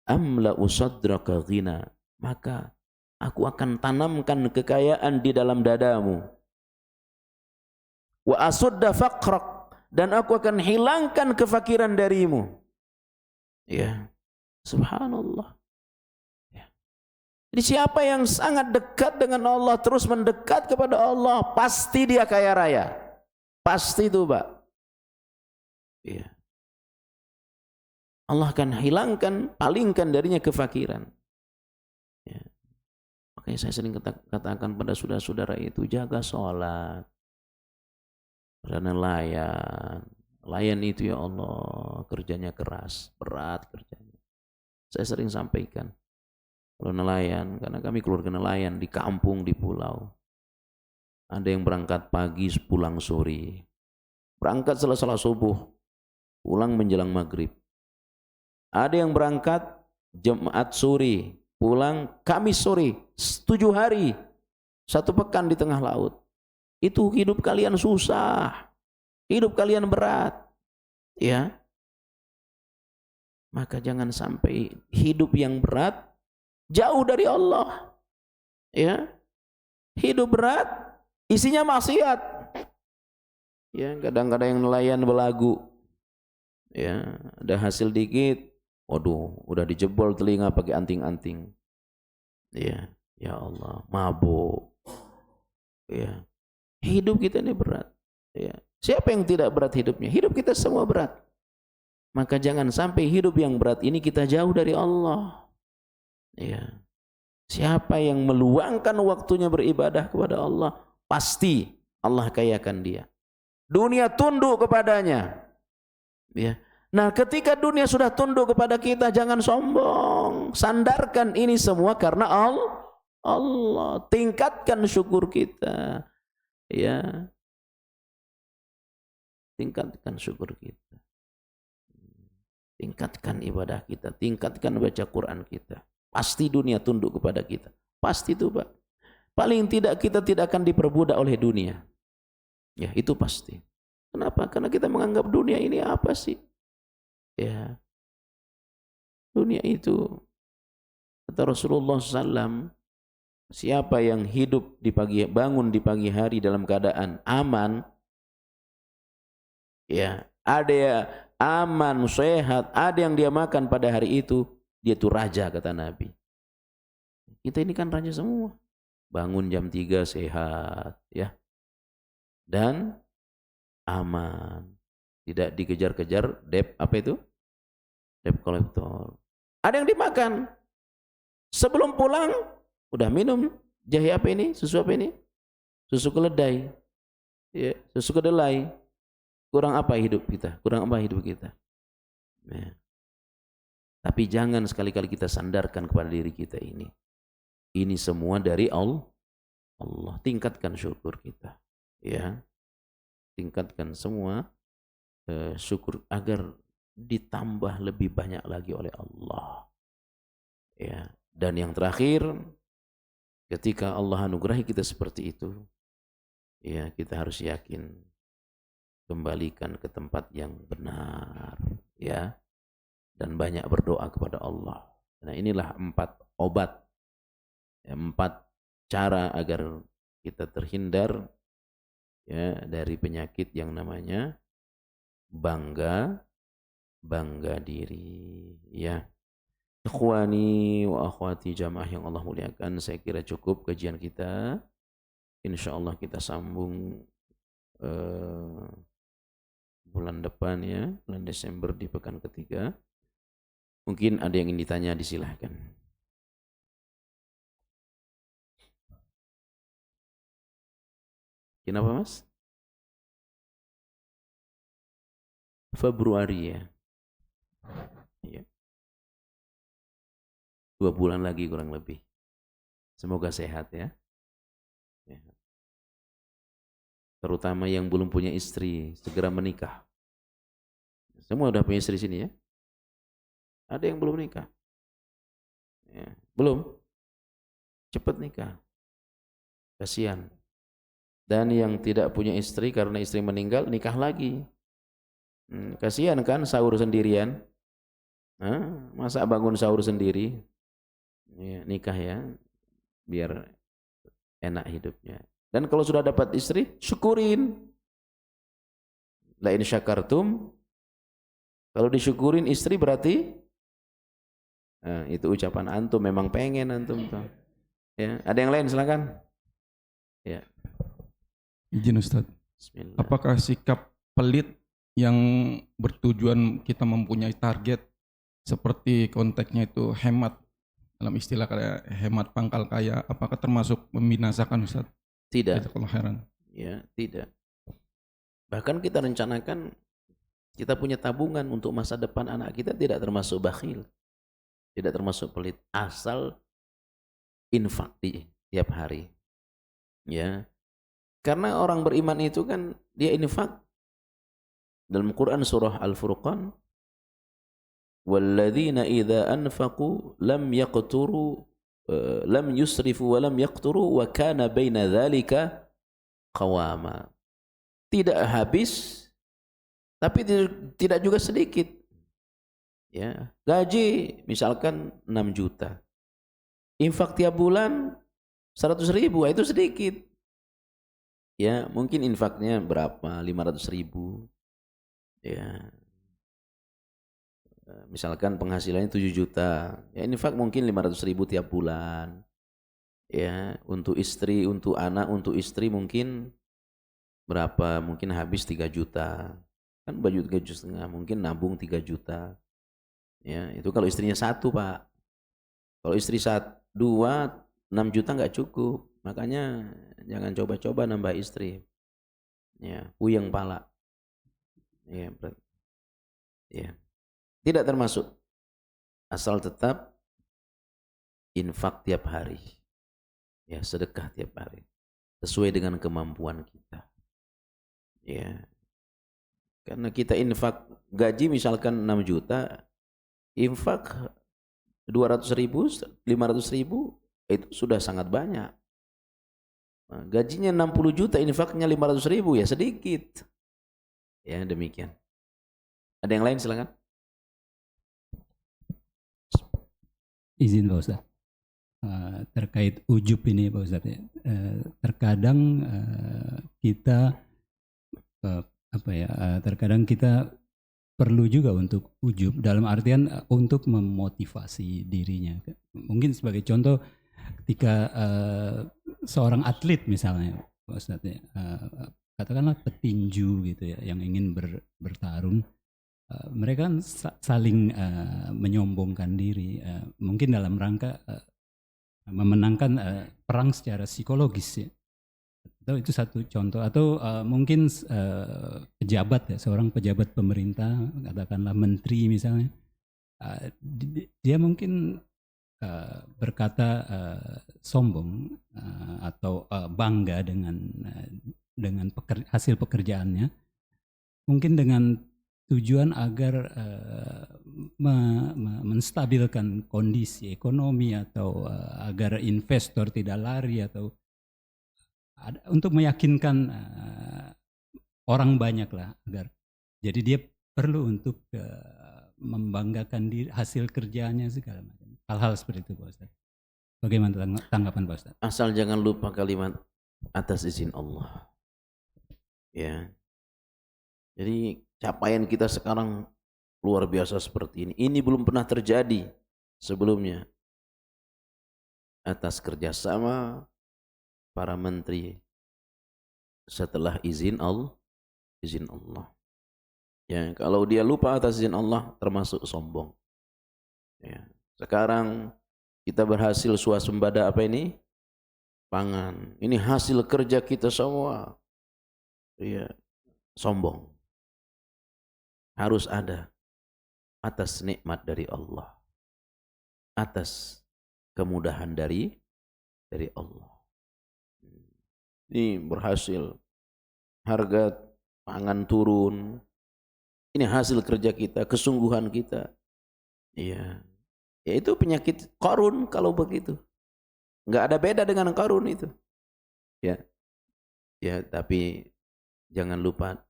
Amla'u sadraka ghina, maka aku akan tanamkan kekayaan di dalam dadamu. Wa asudda faqrak, dan aku akan hilangkan kefakiran darimu. Ya, subhanallah. Ya. Jadi siapa yang sangat dekat dengan Allah, terus mendekat kepada Allah, pasti dia kaya raya. Pasti itu, Pak. Ya. Allah akan hilangkan, palingkan darinya kefakiran. Ya. Makanya saya sering katakan pada saudara-saudara itu, jaga sholat. Pada nelayan, nelayan itu ya Allah kerjanya keras, berat kerjanya. Saya sering sampaikan, kalau nelayan, karena kami keluarga nelayan di kampung, di pulau, ada yang berangkat pagi pulang sore, berangkat setelah subuh, pulang menjelang maghrib. Ada yang berangkat Jumat sore, pulang Kamis sore, 7 hari, 1 pekan di tengah laut. Itu hidup kalian susah, hidup kalian berat, ya. Maka jangan sampai hidup yang berat jauh dari Allah, ya. Hidup berat isinya maksiat, ya. Kadang-kadang yang nelayan belagu, ya. Ada hasil dikit, waduh, udah dijebol telinga pakai anting-anting, ya. Ya Allah, mabuk, ya. Hidup kita ini berat. Ya. Siapa yang tidak berat hidupnya? Hidup kita semua berat. Maka jangan sampai hidup yang berat ini kita jauh dari Allah. Ya. Siapa yang meluangkan waktunya beribadah kepada Allah, pasti Allah kayakan dia. Dunia tunduk kepadanya. Ya. Nah, ketika dunia sudah tunduk kepada kita, jangan sombong. Sandarkan ini semua karena Allah. Tingkatkan syukur kita. Ya, tingkatkan syukur kita, tingkatkan ibadah kita, tingkatkan baca Quran kita. Pasti dunia tunduk kepada kita, pasti itu, Pak. Paling tidak kita tidak akan diperbudak oleh dunia. Ya, itu pasti. Kenapa? Karena kita menganggap dunia ini apa sih? Ya, dunia itu, kata Rasulullah SAW, siapa yang hidup bangun di pagi hari dalam keadaan aman, ya, ada ya aman, sehat, ada yang dia makan pada hari itu, dia itu raja, kata Nabi. Kita ini kan raja semua. Bangun jam 3 sehat, ya. Dan aman. Tidak dikejar-kejar debt kolektor. Ada yang dimakan. Sebelum pulang udah minum jahe apa ini? Susu apa ini? Susu keledai. Ya, susu kedelai. Kurang apa hidup kita? Kurang apa hidup kita? Ya. Tapi jangan sekali-kali kita sandarkan kepada diri kita ini. Ini semua dari Allah. Tingkatkan syukur kita. Ya. Tingkatkan semua syukur agar ditambah lebih banyak lagi oleh Allah. Ya, dan yang terakhir, ketika Allah anugerahi kita seperti itu, ya kita harus yakin kembalikan ke tempat yang benar, ya, dan banyak berdoa kepada Allah. Nah, inilah 4 obat, ya, 4 cara agar kita terhindar, ya, dari penyakit yang namanya bangga diri, ya. Ikhwani wa akhwati jamaah yang Allah muliakan, saya kira cukup kajian kita. Insyaallah kita sambung bulan depan, ya, bulan Desember di pekan ketiga. Mungkin ada yang ingin ditanya, disilahkan. Kenapa Mas? Februari, ya. Ya. 2 bulan lagi kurang lebih. Semoga sehat, ya. Ya. Terutama yang belum punya istri, segera menikah. Semua udah punya istri sini, ya? Ada yang belum nikah? Ya. Belum? Cepat nikah. Kasihan. Dan yang tidak punya istri karena istri meninggal, nikah lagi. Kasihan kan sahur sendirian. Masa bangun sahur sendiri? Ya, nikah, ya, biar enak hidupnya. Dan kalau sudah dapat istri, syukurin. La in syakartum, kalau disyukurin istri berarti itu ucapan antum, memang pengen antum tuh. Ya, ada yang lain silakan. Ya. Izin Ustaz. Bismillah. Apakah sikap pelit yang bertujuan kita mempunyai target seperti konteksnya itu hemat, dalam istilah kayak hemat pangkal kaya, apakah termasuk membinasakan Ustaz? Tidak. Kalau heran. Ya, tidak. Bahkan kita rencanakan kita punya tabungan untuk masa depan anak kita, tidak termasuk bakhil. Tidak termasuk pelit, asal infak di tiap hari. Ya. Karena orang beriman itu kan dia infak. Dalam Quran surah Al-Furqan, walladzina idza anfaqu lam yaqturu lam yusrifu wa lam yaqturu wa kana baina dzalika qawama. Tidak habis tapi tidak juga sedikit. Ya, gaji misalkan 6 juta. Infak tiap bulan 100.000, itu sedikit. Ya, mungkin infaknya berapa? 500.000. Ya. Misalkan penghasilannya 7 juta. Ya, infak mungkin 500.000 tiap bulan. Ya, untuk istri, untuk anak, untuk istri mungkin berapa? Mungkin habis 3 juta. Kan baju 3,5 juta, mungkin nabung 3 juta. Ya, itu kalau istrinya 1, Pak. Kalau istri 2, 6 juta nggak cukup. Makanya jangan coba-coba nambah istri. Ya, puyeng pala. Ya, ya. Tidak termasuk. Asal tetap infak tiap hari. Ya, sedekah tiap hari. Sesuai dengan kemampuan kita. Ya. Karena kita infak gaji misalkan 6 juta, infak 200.000, 500.000, itu sudah sangat banyak. Nah, gajinya 60 juta, infaknya 500.000, ya sedikit. Ya, demikian. Ada yang lain silakan. Izin Pak Ustaz. Terkait ujub ini Pak Ustaz, terkadang kita terkadang kita perlu juga untuk ujub dalam artian untuk memotivasi dirinya. Mungkin sebagai contoh ketika seorang atlet misalnya Pak Ustaz, katakanlah petinju gitu ya, yang ingin bertarung, mereka kan saling menyombongkan diri, mungkin dalam rangka memenangkan perang secara psikologis ya. Atau itu satu contoh. Atau mungkin pejabat ya, seorang pejabat pemerintah, katakanlah menteri misalnya, dia mungkin berkata sombong atau bangga dengan hasil pekerjaannya. Mungkin dengan tujuan agar menstabilkan kondisi ekonomi atau agar investor tidak lari atau untuk meyakinkan orang banyak lah agar jadi dia perlu untuk membanggakan diri hasil kerjanya segala macam hal-hal seperti itu Pak Ustaz. Bagaimana tanggapan Pak Ustaz? Asal jangan lupa kalimat atas izin Allah. Ya. Jadi capaian kita sekarang luar biasa seperti ini. Ini belum pernah terjadi sebelumnya. Atas kerjasama para menteri setelah izin Allah. Ya, kalau dia lupa atas izin Allah termasuk sombong. Ya. Sekarang kita berhasil swasembada apa ini? Pangan. Ini hasil kerja kita semua. Ya, sombong. Harus ada atas nikmat dari Allah. Atas kemudahan dari Allah. Ini berhasil. Harga pangan turun. Ini hasil kerja kita, kesungguhan kita. Iya. Ya itu penyakit Qarun kalau begitu. Enggak ada beda dengan Qarun itu. Ya. Ya, tapi jangan lupa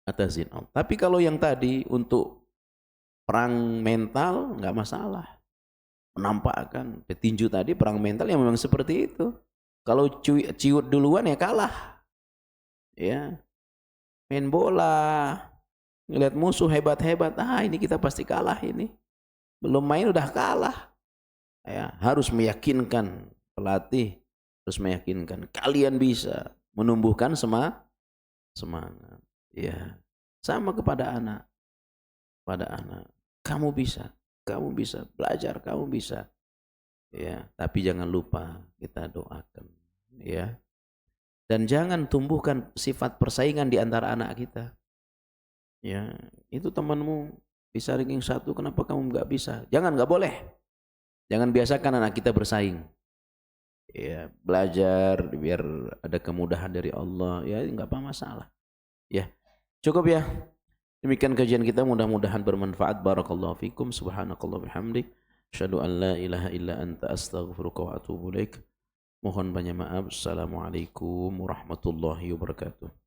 atas izin Allah. Tapi kalau yang tadi untuk perang mental enggak masalah. Menampakkan petinju tadi perang mental yang memang seperti itu. Kalau ciut duluan ya kalah. Ya. Main bola, ngelihat musuh hebat-hebat, ini kita pasti kalah ini. Belum main udah kalah. Ya, harus meyakinkan pelatih, harus meyakinkan kalian bisa menumbuhkan semangat. Ya, sama kepada anak. Pada anak, kamu bisa belajar, kamu bisa. Ya, tapi jangan lupa kita doakan, ya. Dan jangan tumbuhkan sifat persaingan di antara anak kita. Ya, itu temanmu bisa ranking 1, kenapa kamu nggak bisa? Nggak boleh. Jangan biasakan anak kita bersaing. Ya, belajar biar ada kemudahan dari Allah. Ya, nggak apa masalah. Ya, cukup ya. Demikian kajian kita, mudah-mudahan bermanfaat. Barakallahu fikum. Subhanakallah bihamdik. Asyhadu an la ilaha illa anta astaghfiruka wa atubu ilaik. Mohon banyak maaf. Assalamualaikum warahmatullahi wabarakatuh.